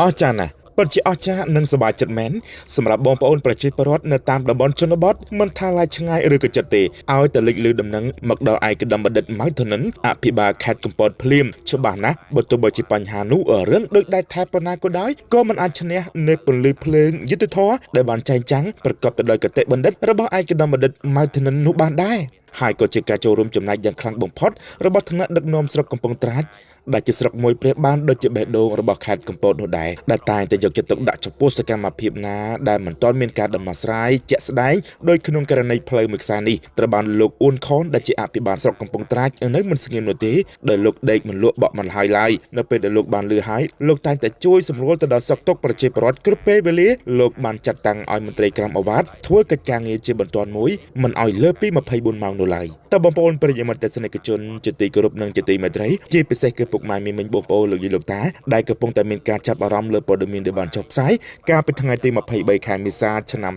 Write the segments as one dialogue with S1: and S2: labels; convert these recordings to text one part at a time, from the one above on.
S1: អស្ចារ្យណាស់ពិតជាអស្ចារ្យនិងសប្បាយចិត្តមែនសម្រាប់បងប្អូនប្រជាពលរដ្ឋនៅតាមតំបន់ជនបទមិនថាឡាយឆ្ងាយឬក៏ជិតទេឲ្យតែលេចលឺដំណឹងមកដល់ឯកឧត្តមបណ្ឌិតម៉ៅធនិនអភិបាលខេត្តកំពតភ្លាមច្បាស់ណាស់បើទោះបីជាបញ្ហានោះរឿងដូចដែកថែប៉ុណ្ណាក៏ដោយក៏មិនអាចឈ្នះនៅពន្លឺភ្លើងយុទ្ធធរដែលបានចែងចាំងប្រកបទៅដោយគតិបណ្ឌិតរបស់ឯកឧត្តមបណ្ឌិតម៉ៅធនិននោះបានដែរហើយក៏ជាការចូលរួមចំណែកយ៉ាងខ្លាំងបំផុតរបស់ថ្នាក់ដឹកនាំស្រុកកំពង់ត្រាចដែលជាស្រុកមួយព្រះបានដូចជាបេះដូងរបស់ខេត្តកំពតនោះដែរដែលតែងតែយកចិត្តទុកដាក់ចំពោះសកម្មភាពណាដែលមិនទាន់មានការដំណោះស្រាយជាក់ស្ដែងដោយក្នុងករណីផ្លូវមួយខ្សែនេះត្រូវបានលោកអ៊ុនខនដែលជាអភិបាលស្រុកកំពង់ត្រាចនៅមិនស្ងៀមនោះទេដែលលោកដេកមិនលក់បក់មិនហើយឡើយនៅពេលដែលលោកបានលឺហើយលោកតែងតែជួយសម្រួលទៅដល់សុខទុក្ខប្រជាពលរដ្ឋគ្រប់ពេលវេលាលោកបានចាត់តាំងឲ្យមន្ត្រីក្រមអាវ៉ាតធ្វើកិច្ចការងារជាបន្ទាន់មួយមិនឲ្យលើពី24ម៉ោងនោះឡើយតើបងប្អូនប្រិយមិត្តទស្សនិកជនជាទីគោរពនិងជាទីមេត្រីជាពិសេសគឺពុកម៉ែមីមិញបងប្អូនលោកយាយលោកតាដែលកំពុងតែមានការចាប់អារម្មណ៍លើព័ត៌មានដែលបានចុះផ្សាយកាលពីថ្ងៃទី23ខែមេសាឆ្នាំ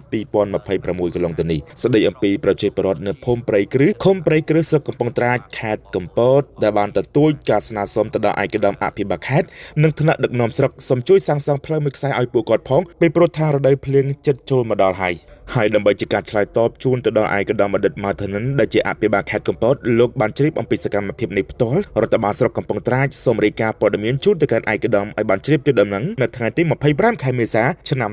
S1: 2026កន្លងទៅនេះស្ដីអំពីប្រជាពលរដ្ឋនៅភូមិព្រៃគ្រឹះឃុំព្រៃគ្រឹះស្រុកកំពង់ត្រាចខេត្តកំពតដែលបានទទូចការស្នើសុំទៅដល់ឯកឧត្តមអភិបាលខេត្តនិងថ្នាក់ដឹកនាំស្រុកសូមជួយសាងសង់ផ្លូវមួយខ្សែឲ្យពួកគាត់ផងពីព្រោះថារដូវភ្លៀងជិតចូលមកដល់ហើយដើម្បីជាការឆ្លើយតបជូនទៅដល់ឯកឧត្តមបណ្ឌិតម៉ៅធនិនដែលជាអភិបាលខេត្តកំពតលោកបានជ្រាបអំពីសកម្មភាពនេះផ្ទាល់រដ្ឋបាលស្រុកកំពង់ត្រាចសូមរាយការណ៍ព័ត៌មានជូនទៅកាន់ឯកឧត្តមឲ្យបានជ្រាបទៅដំណឹងនៅថ្ងៃទី25ខែមេសាឆ្នាំ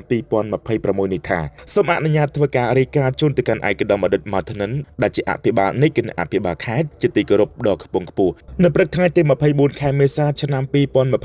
S1: 2026នេះថាសូមអនុញ្ញាតធ្វើការរាយការណ៍ជូនទៅកាន់ឯកឧត្តមបណ្ឌិតម៉ៅធនិនដែលជាអភិបាលនៃគណៈអភិបាលខេត្តជាទីគោរពដ៏ខ្ពង់ខ្ពស់នៅព្រឹកថ្ងៃទី24ខែមេសាឆ្នាំ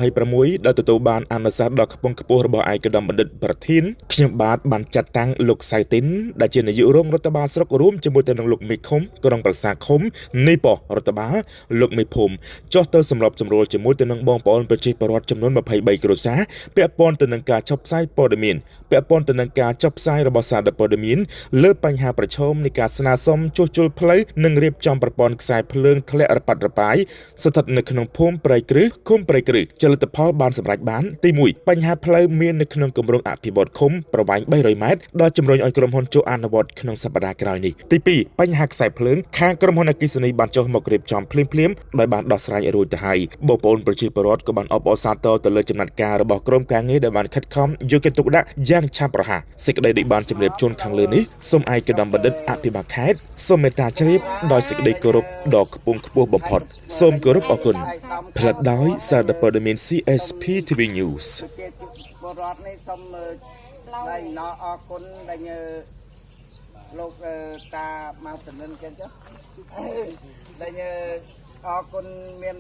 S1: 2026ដែលទទួលបានអនុសាសន៍ដ៏ខ្ពង់ខ្ពស់របស់ឯកឧត្តមបណ្ឌិតប្រធានខ្ញុំបាទបានចាត់តាំងលោកសៅទីនដែលជានាយករងរដ្ឋបាលស្រុករួមជាមួយទៅនឹងលោកមេឃុំក្រុងប្រសាឃុំនៃប៉ុរដ្ឋបាលលោកមេភូមិចុះទៅសម្របសម្រួលជាមួយទៅនឹងបងប្អូនប្រជាពលរដ្ឋចំនួន23គ្រួសារពាក់ព័ន្ធទៅនឹងការចុះផ្សាយព័ត៌មានពាក់ព័ន្ធទៅនឹងការចុះផ្សាយរបស់សារព័ត៌មានលើបញ្ហាប្រឈមនៃការស្នើសុំជួសជុលផ្លូវនិងរៀបចំប្រព័ន្ធខ្សែភ្លើងធ្លាក់រប៉ាត់រប៉ាយស្ថិតនៅក្នុងភូមិព្រៃគ្រឹះឃុំព្រៃគ្រឹះចលនាផលបានសម្រេចបានទី1បញ្ហាផ្លូវមាននៅក្នុងគម្រោងអភិវឌ្ឍឃុំប្រវែង300ម៉ែត្រដែលជំរុញឲ្យក្រុមហ៊ុនចូលអនុវត្តក្នុងសប្តាហ៍ក្រោយនេះទី2បញ្ហាខ្សែភ្លើងខាងក្រុមហ៊ុនអគ្គិសនីបានចុះមករៀបចំភ្លាមដោយបានដោះស្រាយរួចទៅហើយបងប្អូនប្រជាពលរដ្ឋក៏បានអបអរសាទរទៅលើចំណាត់ការរបស់ក្រុមការងារដែលបានខិតខំយកចិត្តទុកដាក់យ៉ាងឆាប់រហ័សសេចក្តីដែលបានជម្រាបជូនខាងលើនេះសូមឯកឧត្តមបណ្ឌិតអភិបាលខេត្តសូមមេត្តាជ្រាបដោយសេចក្តីគោរពដ៏ខ្ពង់ខ្ពស់បំផុតសូមគោរពអរគុណផលិតដោយសារព័ត៌មាន CSP TV News
S2: ពលរដ្ឋនេះសូមថ្លែងអំណរអគុណដែលលោកតាម៉ៅធនិនចឹងចុះដែលអរគុណមាន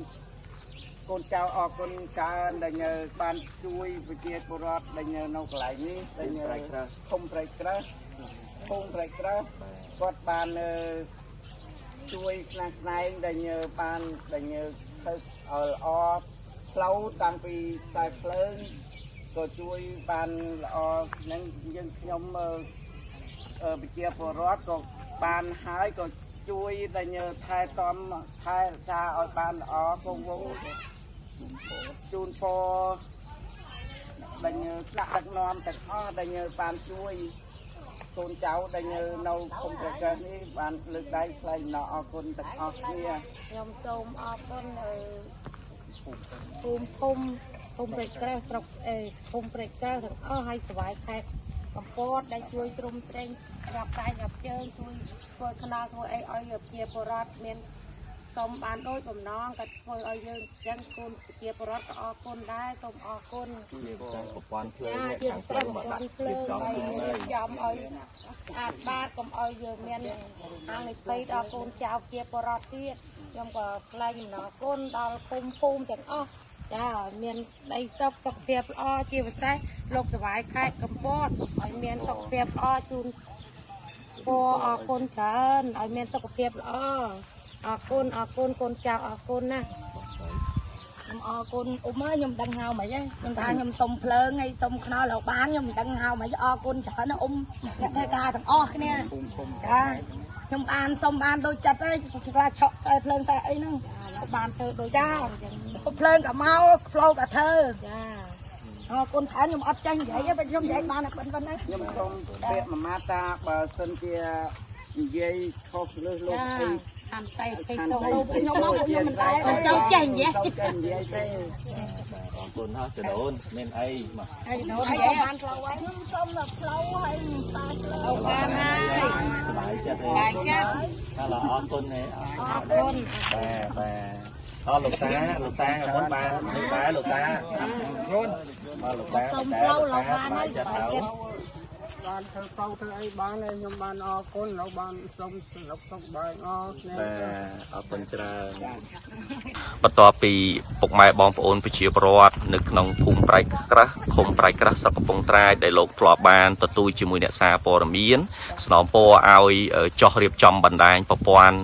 S2: កូនចៅអរគុណច្រើនដែលបានជួយប្រជាពលរដ្ឋដែលនៅកន្លែងនេះដែលភូមិព្រៃគ្រឹះគាត់បានជួយស្នើស្នែងដែលបានដែលធ្វើឲ្យល្អផ្លូវតាំងពីខ្សែភ្លើងក៏ជួយបានល្អនឹងយើងខ្ញុំប្រជាពលរដ្ឋក៏បានហើយក៏ជួយដែលថែទាំថែរក្សាឲ្យបានល្អគង់វង្សជូនពរដែលថ្នាក់ដឹកនាំទាំងអស់ដែលបានជួយកូនចៅដែលនៅភូមិប្រកាសនេះបានលើកដៃថ្លែងអំណរអគុណទាំងអស់គ្នា
S3: ខ្ញុំសូមអរគុណភូមិព្រៃក្រែស្រុកភូមិព្រៃក្រែទាំងអស់ឲ្យស្វ័យខេត្តកំពតដែលជួយទ្រង់ទ្រែងរាប់ដៃរាប់ជើងជួយធ្វើខ្នល់ធ្វើអីឲ្យប្រជាពលរដ្ឋមានសូមបានដូចបំណងក៏ធ្វើឲ្យយើងចឹងគុណប្រជាពលរដ្ឋក៏អរគុណដែរសូមអរគុណជាប្រព័ន្ធភ្លើងជាប្រព័ន្ធភ្លើងឲ្យរៀបចំឲ្យស្អាតបាតកុំឲ្យយើងមានហានិភ័យដល់កូនចៅជាពលរដ្ឋទៀតខ្ញុំក៏ថ្លែងអំណរគុណដល់ភូមិទាំងអស់ចាមានដីសុខភាពល្អជាពិសេសលោកសវាយខេត្តកំពតឲ្យមានសុខភាពល្អជូនពរអរគុណច្រើនឲ្យមានសុខភាពល្អអរគុណកូនចៅអរគុណណាខ្ញុំអរគុណអ៊ុំហើយខ្ញុំដឹងហៅមិនហ៎ខ្ញុំថាខ្ញុំសុំភ្លើងហើយសុំខ្នល់ឲ្យបានខ្ញុំមិនដឹងហៅមិនអរគុណច្រើនណាអ៊ុំអ្នកធ្វើការទាំងអស់គ្នាចាខ្ញុំបានសុំបានដូចចិត្តហើយថាឆក់តែភ្លើងតែអីហ្នឹងបានធ្វើដូចចាភ្លើងក៏មកផ្លូវក៏ធ្វើចាអរគុណច្រើនខ្ញុំអត់ចាញ់និយាយទេខ្ញុំនិយាយបានតែប៉ុណ្្នឹង
S2: ខ្ញុំសូមពាក្យមួយម៉ាត់ថាបើសិនជានិយាយខុសលើលោកអី
S3: ăn tay cái sâu đâu bên nó móc bên mình tay mình đâu chành vậy
S4: tuần haจะโดนเน้นไอ้มา
S3: ไอ้โดนแย่มันเราไว้ต้มแบบเราให้ปลาเราปลาให้
S4: สบายจัดเลย
S3: ปลาแก้ว
S4: ถ้าเราออกต้นเนี่ย
S3: คน
S4: แต่เอาลูกตากับคนมาลูกตารุ่นมาลูกตา
S3: ต้มเราเราปลา
S4: สบา
S3: ให้
S4: ยจัด
S3: ปลา
S4: เอา
S3: แก้ว
S2: บ้านเธอเฝ้าเธอไอ้บ้านเลยยมบ้านออกคนเราบ้านสมสบสบายออกเนี่ย
S4: แต่เอาคนจะ
S5: បន្ទាប់ពីពុកម៉ែបងប្អូនប្រជាពលរដ្ឋនៅក្នុងភូមិប្រៃក្រាស់ឃុំប្រៃក្រាស់ស្រុកកំពង់ត្រាយដែលលោកធ្លាប់បានទទូចជាមួយអ្នកសារព័ត៌មានស្នំពរឲ្យចោះរៀបចំបណ្ដាញប្រព័ន្ធ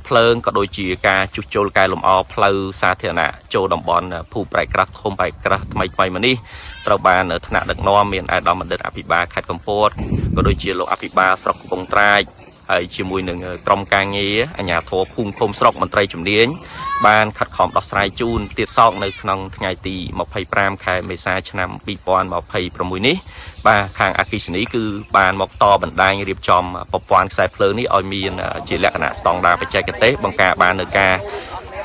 S5: ភ្លើងក៏ដូចជាការជួសជុលកែលម្អផ្លូវសាធារណៈចូលតំបន់ភូមិប្រៃក្រាស់ឃុំប្រៃក្រាស់ថ្មីមកនេះត្រូវបានថ្នាក់ដឹកនាំមានអាដាមបណ្ឌិតអភិបាលខេត្តកំពតក៏ដូចជាលោកអភិបាលស្រុកកំពង់ត្រាយហើយជាមួយនឹងក្រុមការងារអាជ្ញាធរភូមិឃុំស្រុកមន្ត្រីជំនាញបានខិតខំដោះស្រាយជូនទៀតសោកនៅក្នុងថ្ងៃទី25ខែមេសាឆ្នាំ2026នេះបាទខាងអគ្គិសនីគឺបានមកតបណ្ដាញរៀបចំប្រព័ន្ធខ្សែភ្លើងនេះឲ្យមានជាលក្ខណៈស្តង់ដារបច្ចេកទេសបង្ការបាននៅការ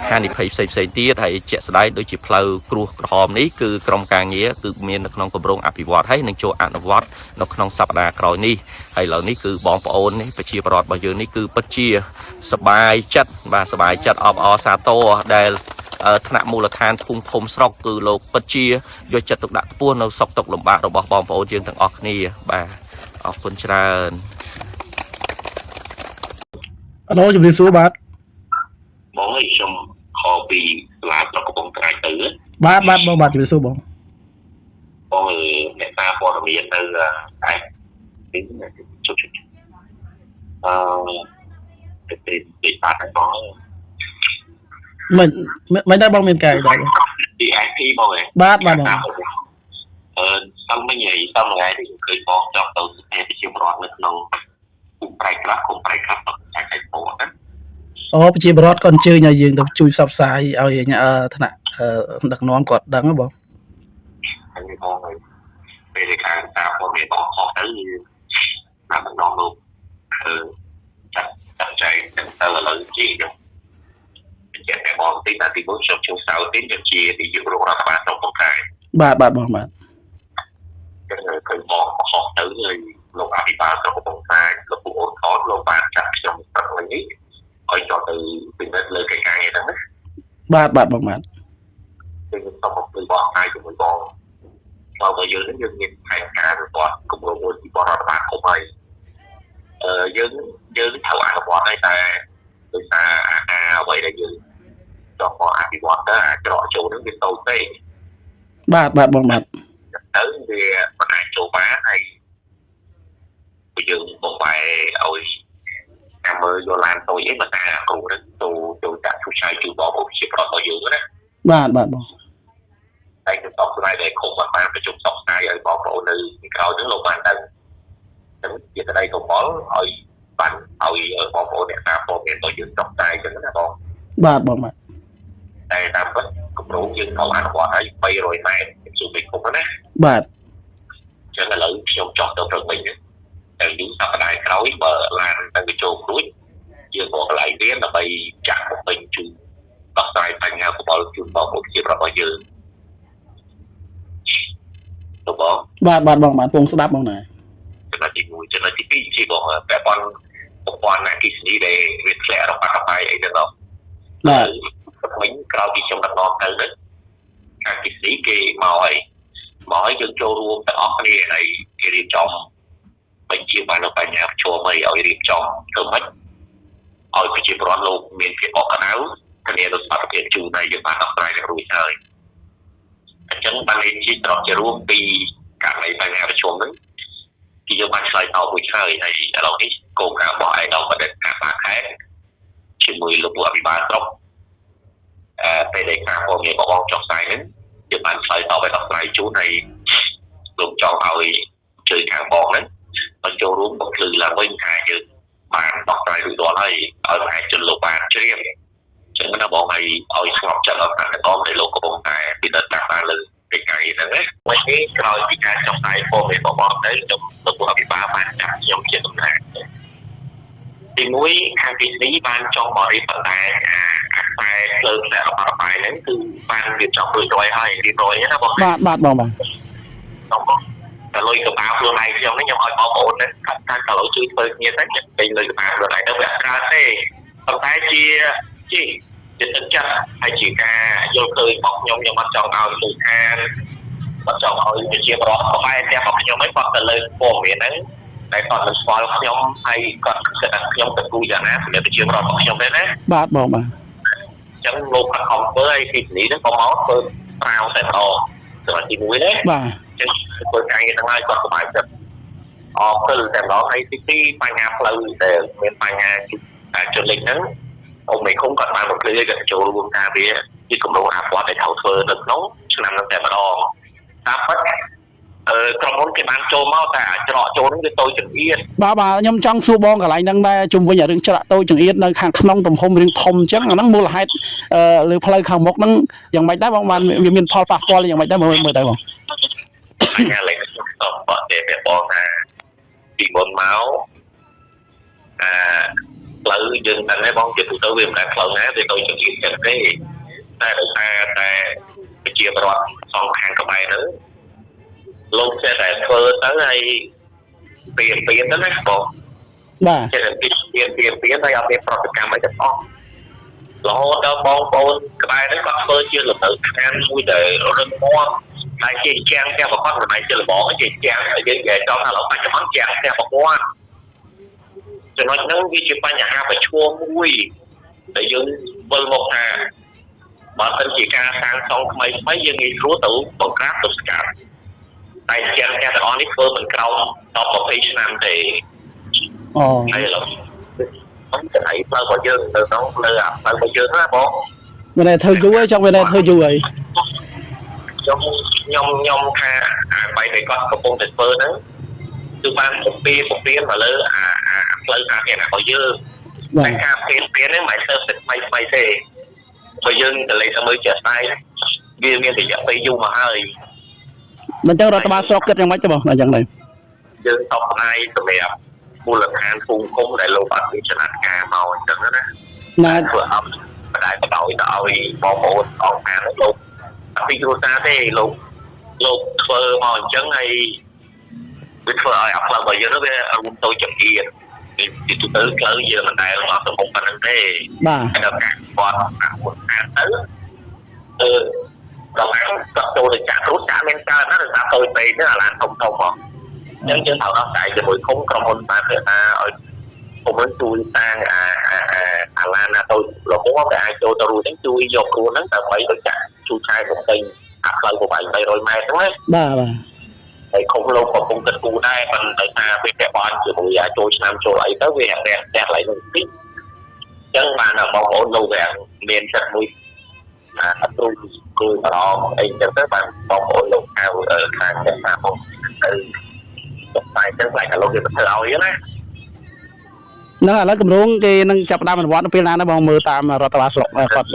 S5: ហានិភ័យផ្សេងទៀតហើយជាក់ស្ដែងដូចជាផ្លូវគ្រួសក្រហមនេះគឺក្រុមការងារគឺមាននៅក្នុងគម្រោងអភិវឌ្ឍហើយនឹងចូលអនុវត្តនៅក្នុងសប្តាហ៍ក្រោយនេះហើយឥឡូវនេះគឺបងប្អូននេះប្រជាពលរដ្ឋរបស់យើងនេះគឺពិតជាសប្បាយចិត្តបាទសប្បាយចិត្តអបអរសាទរដែលថ្នាក់មូលដ្ឋានភូមិឃុំស្រុកគឺលោកពិតជាយកចិត្តទុកដាក់ខ្ពស់នៅសុខទុក្ខលំបាករបស់បងប្អូនយើងទាំងអស់គ្នាបាទអរគុណច្រើន
S6: អឡូជំរាបសួរបាទ
S7: បងអើយខ្ញុំខកពីសាលាស្រុកកំពង់ត្រាយទៅ
S6: បាទបងបាទជំរាបសួរបង
S7: បងអ្នកតាព័ត៌មាននៅតែជុំទៅបាត់ហើយបង
S6: មិនដែរបងមានកាយដែរ
S7: ពី IP បងឯង
S6: បាទបង
S7: តាមមិញឯងតាមថ្ងៃនេះឃើញបងចង់ទៅស្ទេជាប្រវត្តិនៅក្នុងភូមិប្រៃក្រាស់ឃុំប្រៃក្រាស់ទៅចែកឯពោណា
S6: អូប្រជាពលរដ្ឋក៏អញ្ជើញឲ្យយើងទៅជួយផ្សព្វផ្សាយឲ្យថ្នាក់ដឹកនាំគាត់ដឹងហ៎បង
S7: ហើយបងពេលការតាមព័ត៌មានបងខុសទៅតាមដឹកនាំលោកចាត់ចែងទៅឥឡូវជាជាតែបងទីតាទីមួយខ្ញុំជួសៅទីជាទីយុរដ្ឋបាលស្រុកកំពង់ត្រាយ
S6: បាទបង
S7: ឃើញបងខុសទៅហើយលោកអភិបាលស្រុកកំពង់ត្រាយលោកពូអូនខតលោកបានចាត់ខ្ញុំព្រឹកមិញនេះឲ្យចុះទៅពិនិត្យលើកិច្ចការងារហ្នឹងណា
S6: បាទបង
S7: ខ្ញុំសូមអំពាវនាវឲ្យជាមួយបងបើយើងយើងមានផែនការរបស់គម្រោងមួយពីបរដ្ឋបាលគ្រប់ហើយយើងត្រូវអនុវត្តហើយតែដោយសារអាការអ្វីដែលយើងចង់មកអភិវឌ្ឍទៅអាចរកចូលនឹងវាតូចពេក
S6: បាទបង
S7: ទៅវាមិនអាចចូលបានហើយយើងបំបែឲ្យតាមមើលយល់ឡានតូចអីមកតែគ្រូនឹងចូលចាក់ឈូសឆាយជួយបងប្អូនជាប្ររបស់យើងណា
S6: បាទបង
S7: តែខ្ញុំតបស្នើដល់គុំបានប្រជុំសពស្នាយឲ្យបងប្អូននៅពីក្រោយនឹងលោកបានដឹងចឹងជាក្តីកុំបល់ឲ្យបានឲ្យបងប្អូនអ្នកតាមព័ត៌មានទៅយើងចុះតែចឹងណាបង
S6: បាទបង
S7: តែតាមពិតគម្រោងយើងត្រូវអនុវត្តឲ្យ300ម៉ែត្រជុំពីគុំណា
S6: បាទ
S7: ចឹងឥឡូវខ្ញុំចុះទៅព្រឹកវិញតែយូរសប្តាហ៍ក្រោយបើឡានទៅចូលរួចយើងមកកន្លែងរៀនដើម្បីចាក់ពេញជូនដោះស្រាយបញ្ហាកបល់ជូនបងប្អូនជាប្ររបស់យើងទៅបង
S6: បាទបងពងស្ដាប់បងណា
S7: ចំណុចទី1ចំណុចទី2ជាបងពាក់ព័ន្ធប្រព័ន្ធអគ្គិសនីដែលវាធ្លាក់របស់កបាយអីទៅដល់
S6: បាទ
S7: មិញក្រោយពីខ្ញុំដឹកនាំទៅហ្នឹងអគ្គិសនីគេមកឲ្យយើងចូលរួមទាំងអស់គ្នាហើយគេរៀបចំបញ្ជាបានបញ្ហាប្រឈមឲ្យរៀបចំធ្វើម៉េចឲ្យប្រជាពលរដ្ឋលោកមានភាពអកណៅគ្នានៅសមត្ថភាពជួនហើយយើងបានដោះស្រាយរួចហើយអញ្ចឹងបានលេខជាត្រង់ជារួមពីករណីបញ្ហាប្រឈមហ្នឹងគឺយើងបានឆ្លើយតបរួចហើយឥឡូវនេះគោលការណ៍របស់ឯកឧត្តមបណ្ឌិតអាបាខេតជាមួយលោកអភិបាលស្រុកពេលដែលការព័ត៌មានរបស់ចុះផ្សាយហ្នឹងយើងបានឆ្លើយតបឲ្យដោះស្រាយជូនហើយលោកចង់ឲ្យជួយខាងបងហ្នឹងមកចូលរួមបំភ្លឺឡើងវិញថាយើងបានដោះស្រាយរួចរាល់ហើយឲ្យប្រហែលជាលោកបានជ្រាបចឹងណាបងឲ្យស្ងប់ចិត្តអត់តែតមដែលលោកកំពុងតែពិនិត្យតាមលើកិច្ចការហ្នឹងណាវិញនេះក្រោយពីការចុះផ្សាយព័ត៌មានរបស់បងទៅខ្ញុំលោកអភិបាលបានចាប់ខ្ញុំជាតំណាង ទីមួយខាងទីនេះបានចង់បរិបទតែលើកតែរបស់បាយហ្នឹងគឺបានរៀបចំរួចហើយរៀបរយណាបង
S6: បាទបង
S7: តែលុយកបាខ្លួនឯងខ្ញុំនេះខ្ញុំឲ្យបងប្អូនហ្នឹងថាតើជួយធ្វើគ្នាទៅពេញលុយកបាខ្លួនឯងទៅវាកើតទេប៉ុន្តែជាទឹកចិត្តហើយជាការយល់ឃើញរបស់ខ្ញុំអត់ចង់ឲ្យលោកអានអត់ចង់ឲ្យវិជាបរិបទបែបតែរបស់ខ្ញុំឯងគាត់ទៅលើព័ត៌មានហ្នឹងតែគាត់មិនស្គាល់ខ្ញុំហើយគាត់គិតថាខ្ញុំទៅគូយ៉ាងណាសម្រាប់វិជាបរិបទរបស់ខ្ញុំទេណា
S6: បាទបងបាទ
S7: អញ្ចឹងលោកគាត់ខំធ្វើឲ្យទីនេះហ្នឹងក៏មកធ្វើប្រាវតែម្ដងសម្រាប់ទីមួយណា
S6: បាទ
S7: អញ្ចឹងធ្វើការងារហ្នឹងហើយគាត់សប្បាយចិត្តអរគុណតែម្ដងហើយទីពីរបញ្ហាផ្លូវដែលមានបញ្ហាជលិកហ្នឹងអូមេឃុំគាត់បានបំភ្លឺឲ្យគាត់ចូលរួមការវាជាគម្រោងអភិវឌ្ឍន៍ដែលត្រូវធ្វើនៅក្នុងឆ្នាំហ្នឹងតែម្ដងតាមពិតក្រុមហ៊ុនគេបានចូលមកតែច្រកចូលហ្នឹងវាតូចចង្អៀត
S6: បាទខ្ញុំចង់សួរបងកន្លែងហ្នឹងដែរជុំវិញរឿងច្រកតូចចង្អៀតនៅខាងក្នុងទំហំរឿងធំអញ្ចឹងអាហ្នឹងមូលហេតុលើផ្លូវខាងមុខហ្នឹងយ៉ាងម៉េចដែរបងបានវាមានផលប៉ះពាល់យ៉ាងម៉េចដែរមើលទៅបង
S7: អញ្ញាលេខខ្ញុំបកទេបងថាពីមុនមកផ្លូវយើងហ្នឹងបងជាទូទៅវាមិនដែលផ្លូវណាវាតូចចង្អៀតចឹងទេតែដោយសារតែវិជាបរិបទសងខាងក្បែរហ្នឹងលោកចេះតែធ្វើទៅហើយពីទៅណាបង
S6: បាទ
S7: ចេះតែពីហើយអត់មានប្រតិកម្មអីទាំងអស់រហូតដល់បងប្អូនក្បែរហ្នឹងគាត់ធ្វើជាលំនៅឋានមួយដែលរឹងមាំតែជាជាងផ្ទះប្រព័ន្ធមិនជាលបងជាជាងយើងនិយាយដល់ថាបច្ចុប្បន្នជាងផ្ទះប្រព័ន្ធចំណុចហ្នឹងវាជាបញ្ហាប្រឈមមួយដែលយើងវិលមកថាបើមិនជាការសាងសង់ថ្មីយើងងាយស្រួលទៅបង្ក្រាបទៅស្កាត់តែជាងទាំងអស់នេះធ្វើមិនក្រោម10 20ឆ្នាំទេហើយឥឡូវខ្ញុំទៅឲ្យផ្លូវរបស់យើងទៅក្នុងលើអាផ្លូវរបស់យើងណាបង
S6: មានតែធ្វើយូរហើយចង់មានតែធ្វើយូរហើយ
S7: ខ្ញុំថាបែបដែលគាត់កំពុងតែធ្វើហ្នឹងគឺបានពពាមកលើអាផ្លូវការងាររបស់យើងតែការពពានេះមិនទៅថ្មីទេបើយើងទៅលេខទៅមើលជាក់ស្ដែងវាមានរយៈពេលយូរមកហើយ
S6: មិនចឹងរដ្ឋបាលស្រុកគិតយ៉ាងម៉េចទេបងអញ្ចឹងដែរ
S7: យើងតបផ្នែកសម្រាប់មូលដ្ឋានភូមិឃុំដែលលោកអត់មានចំណាត់ការមកអញ្ចឹងណាធ្វើឲ្យបដិបដោយទៅឲ្យបងប្អូនអង្គការលោកពីគ្រួសារទេលោកធ្វើមកអញ្ចឹងហើយវាធ្វើឲ្យអាផ្លូវរបស់យើងវារួមតូចចង្អៀតពីទូទៅផ្លូវយើងមិនដែលមកទៅមុខប៉ុណ្្នឹងទេ
S6: បាទ
S7: ដល់ការគាត់អាមុនអានទៅដល់ហ្នឹងគាត់ចូលទៅចាក់រូតចាក់មានកើតណាស់ដល់តូចពេកទៅអាឡានធំមកអញ្ចឹងយើងត្រូវដោះស្រាយជាមួយឃុំក្រុមហ៊ុនបានធ្វើថាឲ្យខ្ញុំនឹងជួយតាំងអាឡានណាតូចរហូតតែអាចចូលទៅរួចហ្នឹងជួយយកខ្លួនហ្នឹងដើម្បីទៅចាក់ជួយឆាយទៅពេញអាផ្លូវប្រហែល300ម៉ែត្រហ្នឹង
S6: បាទ
S7: ហើយឃុំលោកក៏កំពុងគិតគូរដែរប៉ុន្តែថាវាពាក់ព័ន្ធជាមួយអាចូលឆ្នាំចូលអីទៅវាហាក់ផ្ទះឡើងនឹងតិចអញ្ចឹងបានបងប្អូនលោកវាមានចិត្តមួយអត់ទូគឺបរោអីចឹងទៅបានបងប្អូនលោកហៅខាងតែថាបងទៅតែចឹងខ្លាចតែលោកវាទៅធ្វើឲ្យណា
S6: ហ្នឹងឥឡូវគម្រោងគេនឹងចាប់ផ្ដើមអនុវត្តនៅពេលណាបងមើលតាមរដ្ឋបាលស្រុកគាត់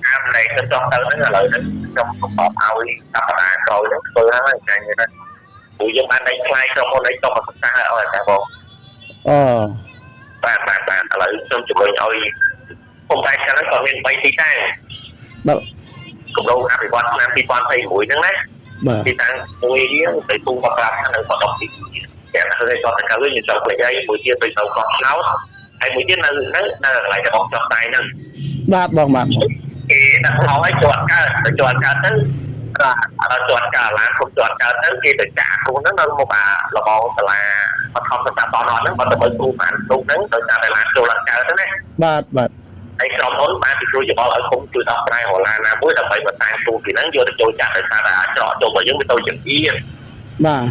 S7: អានតែទៅចង់ទៅហ្នឹងឥឡូវហ្នឹងខ្ញុំប្រកបឲ្យសប្តាហ៍ក្រោយហ្នឹងធ្វើហើយចាញ់ហ្នឹងព្រោះយើងបានដេញខ្លាយក្រុមហ៊ុនអីទៅមកសិក្សាឲ្យតែបងបាទឥឡូវខ្ញុំជំរុញឲ្យខ្ញុំតែខាងហ្នឹងក៏មាន3ទីតាំង
S6: បាទ
S7: គម្រោងអភិវឌ្ឍឆ្នាំ2021ហ្នឹងណាទីតាំងមួយរៀងទៅទូបក្រាបនៅបដទីតែឃើញគាត់ទៅកៅយើងចង់ផ្លេចឲ្យមួយទៀតទៅទៅកោះឆ្នោតហើយមួយទៀតនៅកន្លែងរបស់ចោះដៃហ្នឹង
S6: បាទបងបាទ
S7: គេដាក់ថោឲ្យជាប់កើតទៅជាប់កើតទៅគាត់ជាប់កើតឡានគុំជាប់កើតទៅគេទៅចាក់គូហ្នឹងនៅមកអាលបងសាលាបឋមសិក្សាតនហ្នឹងបើទៅមើលគ្រូបានគ្រូហ្នឹងដោយសារតែឡានចូលកើតទៅណា
S6: បាទ
S7: ហើយក្រុមហ៊ុនបានពិគ្រោះយោបល់ឲ្យគុំជួយដោះស្រាយរឡាណាមួយដើម្បីបន្ថែមទូពីហ្នឹងយកទៅចូលចាក់ដោយសារតែអាចច្រកចូលរបស់យើងវាទៅចង្អៀត
S6: បាទ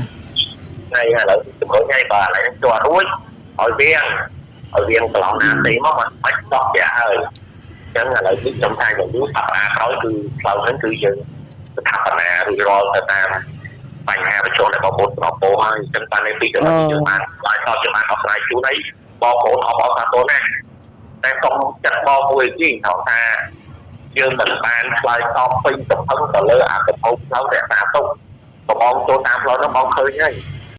S7: ហើយឥឡូវជំរុញឲ្យបាទឥឡូវចូលរួចឲ្យវាកន្លងណាទីមកបាច់ដោះចាក់ហើយអញ្ចឹងឥឡូវនេះខ្ញុំថាយ៉ាងយូរសប្តាហ៍ក្រោយគឺផ្លូវហ្នឹងគឺយើងស្ថាបនារួចរាល់ទៅតាមបញ្ហាប្រឈមដែលបងប្អូនប្រកបហើយអញ្ចឹងបានពីទៅយើងបានឆ្លើយតបជាបានដោះស្រាយជូនឲ្យបងប្អូនអបអរសាទរណាស់តែសូមចាត់បងមួយទៀតថាយើងមិនបានឆ្លើយតបពេញទៅលើអាកំហុសផ្លូវរក្សាទុកបងចូលតាមផ្លូវនោះបងឃើញហើយ